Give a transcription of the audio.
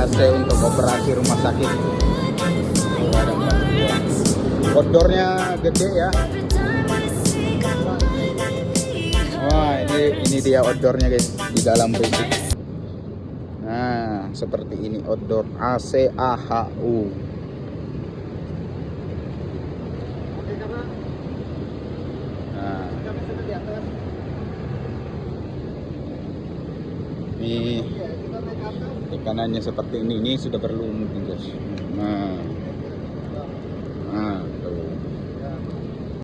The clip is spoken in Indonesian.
AC untuk operasi rumah sakit. Outdoornya gede ya. Wah, ini dia outdoornya guys, di dalam berisik. Nah, seperti ini outdoor AC AHU. Nah, ini tekanannya seperti ini sudah perlu mungkin guys. Nah,